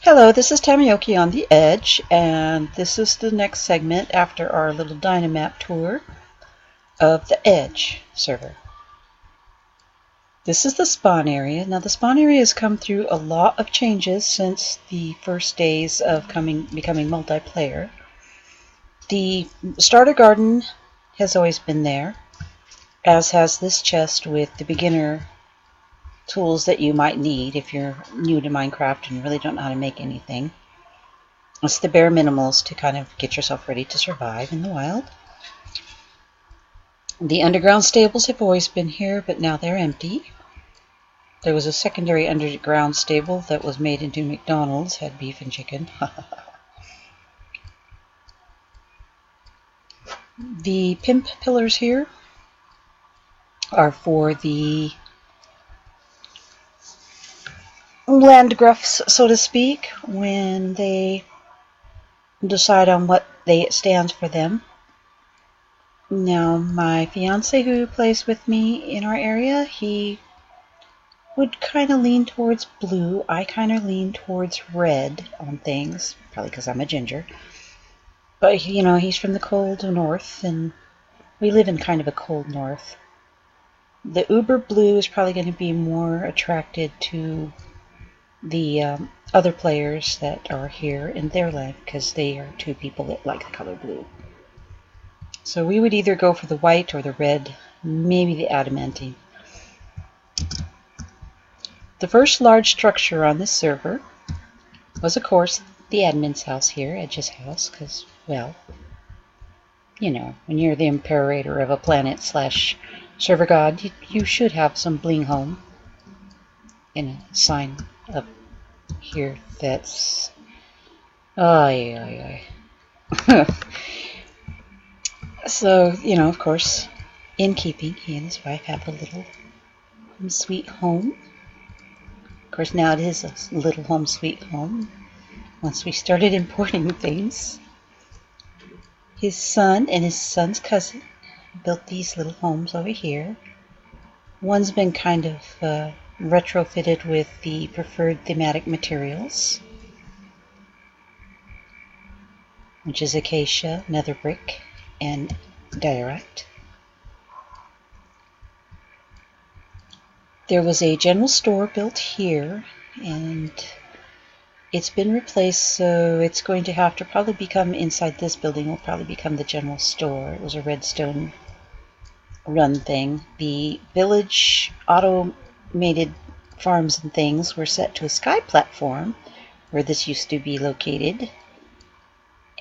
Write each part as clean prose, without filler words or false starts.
Hello, this is Tamayoki on the Edge, and this is the next segment after our little Dynamap tour of the Edge server. This is the spawn area. Now the spawn area has come through a lot of changes since the first days of becoming multiplayer. The starter garden has always been there, as has this chest with the beginner tools that you might need if you're new to Minecraft and really don't know how to make anything. It's the bare minimals to kind of get yourself ready to survive in the wild. The underground stables have always been here, but now they're empty. There was a secondary underground stable that was made into McDonald's, had beef and chicken. The pimp pillars here are for the land gruffs, so to speak, when they decide on what it stands for them. Now, my fiance who plays with me in our area, he would kind of lean towards blue. I kind of lean towards red on things, probably because I'm a ginger. But, you know, he's from the cold north, and we live in kind of a cold north. The uber blue is probably going to be more attracted to the other players that are here in their land, because they are two people that like the color blue. So we would either go for the white or the red, maybe the adamantine. The first large structure on this server was, of course, the admin's house here, Edge's house, because, well, you know, when you're the imperator of a planet / server god, you should have some bling home in a sign up here that's so, you know, of course, in keeping, he and his wife have a little home sweet home. Of course, now it is a little home sweet home. Once we started importing things, his son and his son's cousin built these little homes over here. One's been kind of retrofitted with the preferred thematic materials, which is acacia, nether brick, and diorite. There was a general store built here, and it's been replaced, so it's going to have to probably become, inside this building will probably become the general store. It was a redstone run thing. The village automated farms and things were set to a sky platform where this used to be located,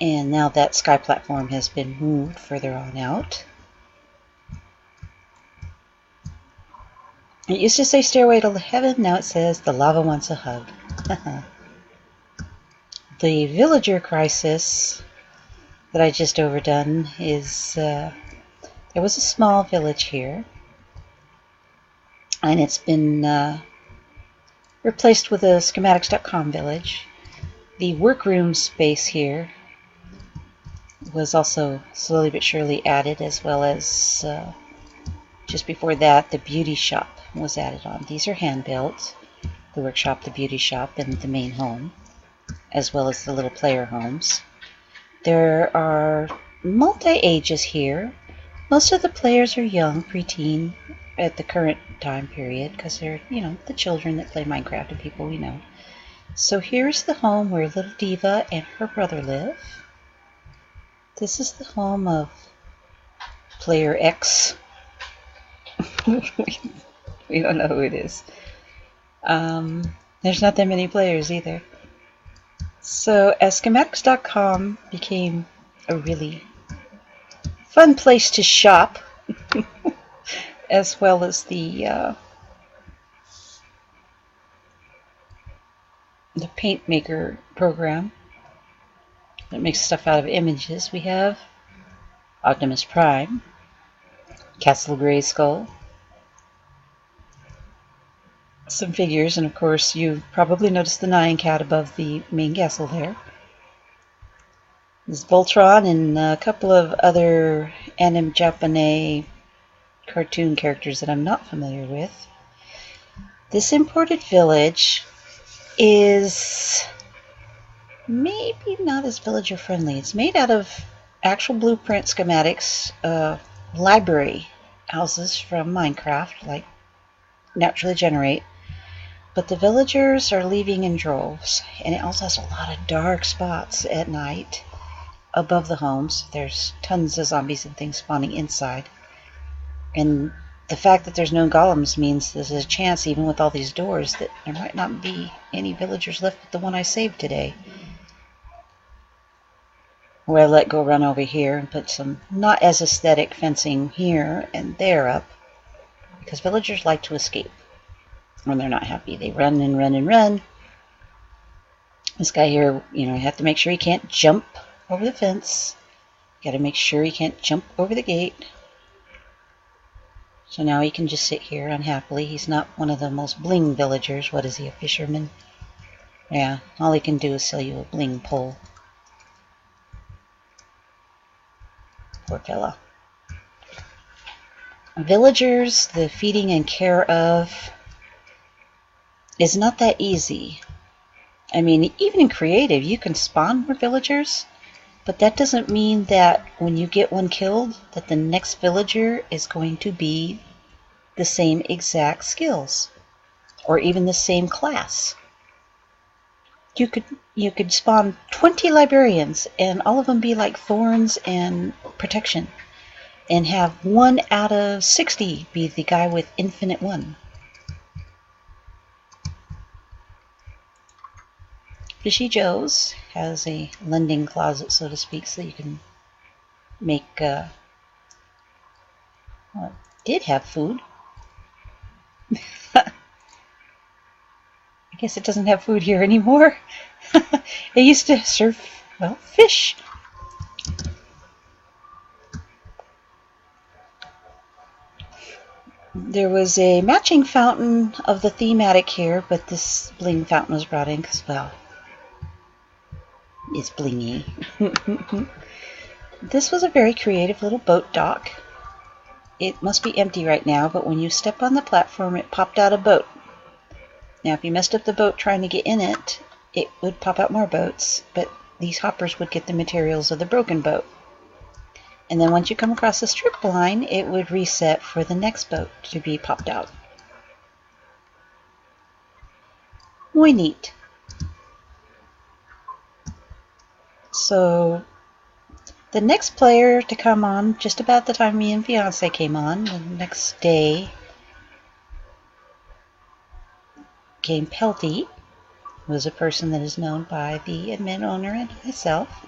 and now that sky platform has been moved further on out. It used to say stairway to heaven, now it says the lava wants a hug. The villager crisis that I just overdone is there was a small village here, and it's been replaced with a schematics.com village. The workroom space here was also slowly but surely added, as well as just before that the beauty shop was added on. These are hand built, the workshop, the beauty shop, and the main home, as well as the little player homes. There are multi-ages here. Most of the players are young, preteen at the current time period, because they're, you know, the children that play Minecraft and people we know. So here's the home where little Diva and her brother live. This is the home of player X. We don't know who it is. There's not that many players either. So as schematics.com became a really fun place to shop, as well as the paint maker program that makes stuff out of images, we have Optimus Prime, Castle Grayskull, some figures, and of course you probably noticed the Nyan Cat above the main castle there. There's Voltron and a couple of other anime Japanese cartoon characters that I'm not familiar with. This imported village is maybe not as villager friendly. It's made out of actual blueprint schematics, library houses from Minecraft, like naturally generate. But the villagers are leaving in droves, and it also has a lot of dark spots at night above the homes. There's tons of zombies and things spawning inside. And the fact that there's no golems means there's a chance, even with all these doors, that there might not be any villagers left but the one I saved today. Where I let go run over here and put some not as aesthetic fencing here and there up, because villagers like to escape when they're not happy. They run and run and run. This guy here, you have to make sure he can't jump over the fence. Got to make sure he can't jump over the gate. So now he can just sit here unhappily. He's not one of the most bling villagers. What is he, a fisherman? Yeah, all he can do is sell you a bling pole. Poor fella. Villagers, the feeding and care of is not that easy. I mean, even in creative, you can spawn more villagers, but that doesn't mean that when you get one killed, that the next villager is going to be the same exact skills, or even the same class. You could spawn 20 librarians, and all of them be like thorns and protection, and have 1 out of 60 be the guy with infinite 1. Fishy Joe's has a lending closet, so to speak, so you can make, well, it did have food. I guess it doesn't have food here anymore. It used to serve, well, fish. There was a matching fountain of the thematic here, but this bling fountain was brought in because, well, it's blingy. This was a very creative little boat dock. It must be empty right now, but when you step on the platform, it popped out a boat. Now, if you messed up the boat trying to get in it, it would pop out more boats, but these hoppers would get the materials of the broken boat. And then once you come across the strip line, it would reset for the next boat to be popped out. Muy neat. So the next player to come on, just about the time me and fiance came on, the next day came Pelty, who is a person that is known by the admin owner and myself.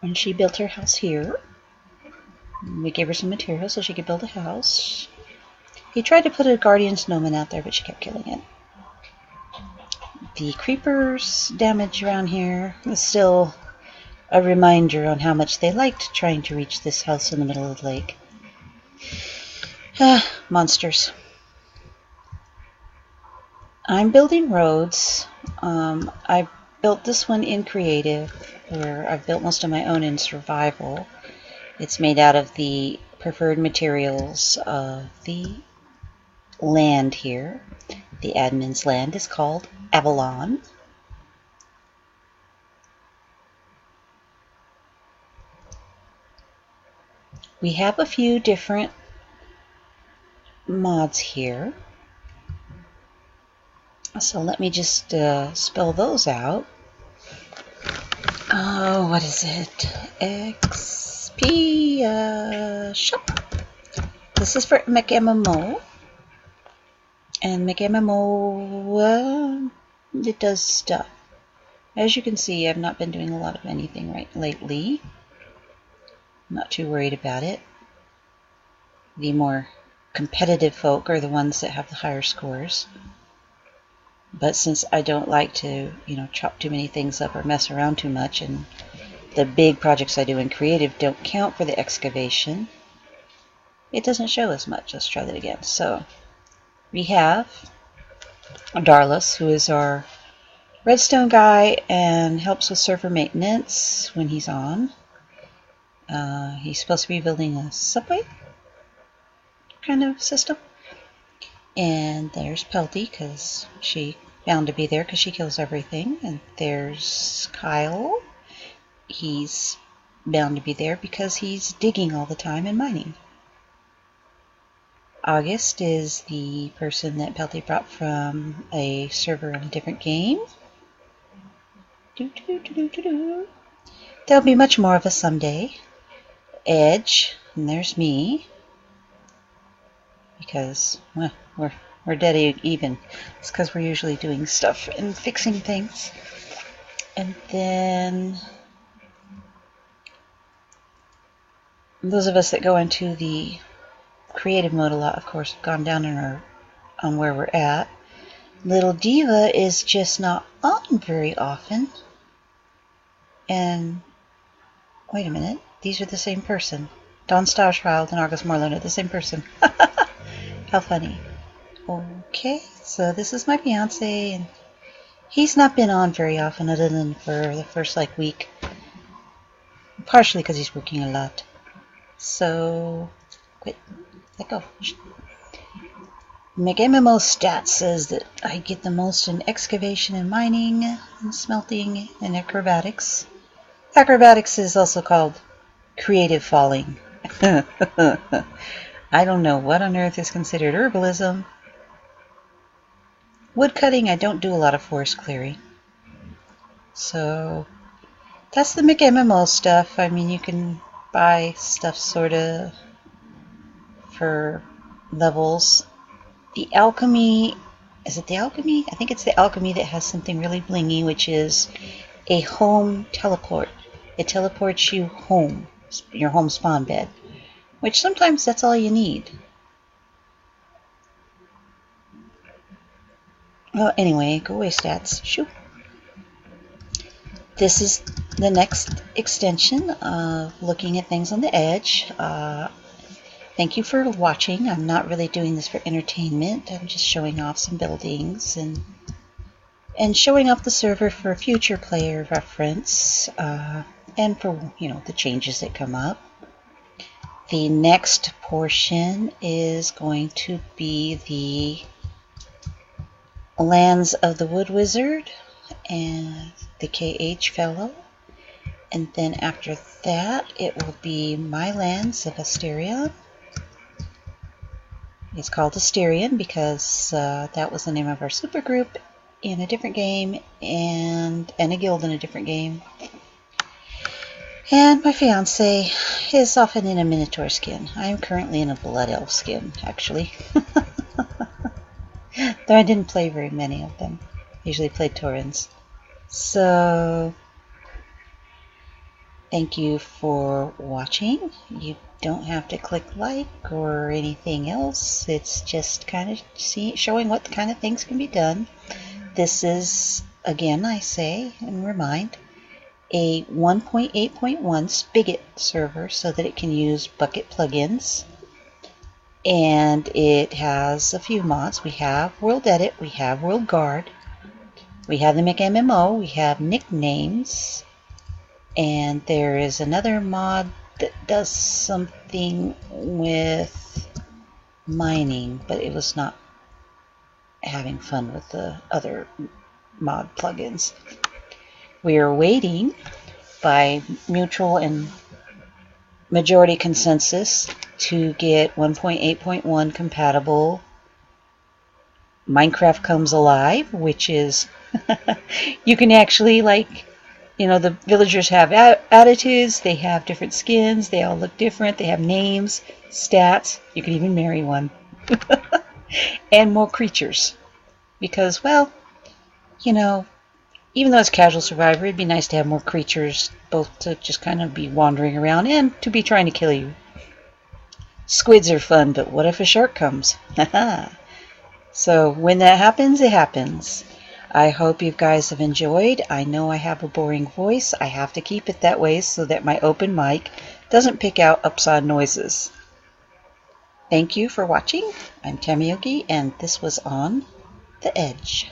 And she built her house here. We gave her some materials so she could build a house. He tried to put a guardian snowman out there, but she kept killing it. The creepers damage around here is still a reminder on how much they liked trying to reach this house in the middle of the lake. Monsters. I'm building roads. I built this one in creative, where I've built most of my own in survival. It's made out of the preferred materials of the land here. The admin's land is called Avalon. We have a few different mods here. So let me just spell those out. Oh, what is it? XP shop. This is for MechMMO. And MechMMO, it does stuff. As you can see, I've not been doing a lot of anything lately. I'm not too worried about it. The more competitive folk are the ones that have the higher scores. But since I don't like to, chop too many things up or mess around too much, and the big projects I do in creative don't count for the excavation, it doesn't show as much. Let's try that again. So we have Darlus, who is our redstone guy and helps with server maintenance when he's on. He's supposed to be building a subway kind of system. And there's Pelty, because she bound to be there because she kills everything. And there's Kyle. He's bound to be there because he's digging all the time and mining. August is the person that Pelty brought from a server in a different game. There'll be much more of us someday. Edge, and there's me, because well, we're dead even. It's because we're usually doing stuff and fixing things. And then those of us that go into the creative mode a lot, of course, have gone down on where we're at. Little Diva is just not on very often. And wait a minute, these are the same person. Dawn Starchild and August Moreland are the same person. How funny. Okay, so this is my fiance, and he's not been on very often other than for the first week. Partially because he's working a lot. So, quit. Let go. McMMO stats says that I get the most in excavation and mining, and smelting, and acrobatics. Acrobatics is also called creative falling. I don't know what on earth is considered herbalism. Woodcutting, I don't do a lot of forest clearing. So, that's the McMMO stuff. I mean, you can buy stuff sort of for levels. The alchemy, is it the alchemy? I think it's the alchemy that has something really blingy, which is a home teleport. It teleports you home, your home spawn bed, which sometimes that's all you need. Well, anyway, go away stats. Shoot. This is the next extension of looking at things on the edge. Thank you for watching. I'm not really doing this for entertainment. I'm just showing off some buildings and showing off the server for future player reference, and for, you know, the changes that come up. The next portion is going to be the Lands of the Wood Wizard and the KH Fellow. And then after that, it will be My Lands of Asterion. It's called Asterion because that was the name of our supergroup in a different game, and a guild in a different game. And my fiance is often in a Minotaur skin. I am currently in a Blood Elf skin, actually. Though I didn't play very many of them. I usually played Taurens. So, thank you for watching. You don't have to click like or anything else. It's just kind of showing what kind of things can be done. This is, again, I say and remind, a 1.8.1 Spigot server so that it can use Bukkit plugins. And it has a few mods. We have World Edit, we have World Guard, we have the McMMO, we have nicknames, and there is another mod that does something with mining, but it was not having fun with the other mod plugins. We are waiting by mutual and majority consensus to get 1.8.1 compatible Minecraft Comes Alive, which is you can actually, like, you know, the villagers have attitudes, they have different skins, they all look different, they have names, stats, you can even marry one. And more creatures. Because, well, you know, even though it's Casual Survivor, it'd be nice to have more creatures, both to just kind of be wandering around and to be trying to kill you. Squids are fun, but what if a shark comes? So when that happens, it happens. I hope you guys have enjoyed. I know I have a boring voice. I have to keep it that way so that my open mic doesn't pick out upside noises. Thank you for watching. I'm Tamioki, and this was On the Edge.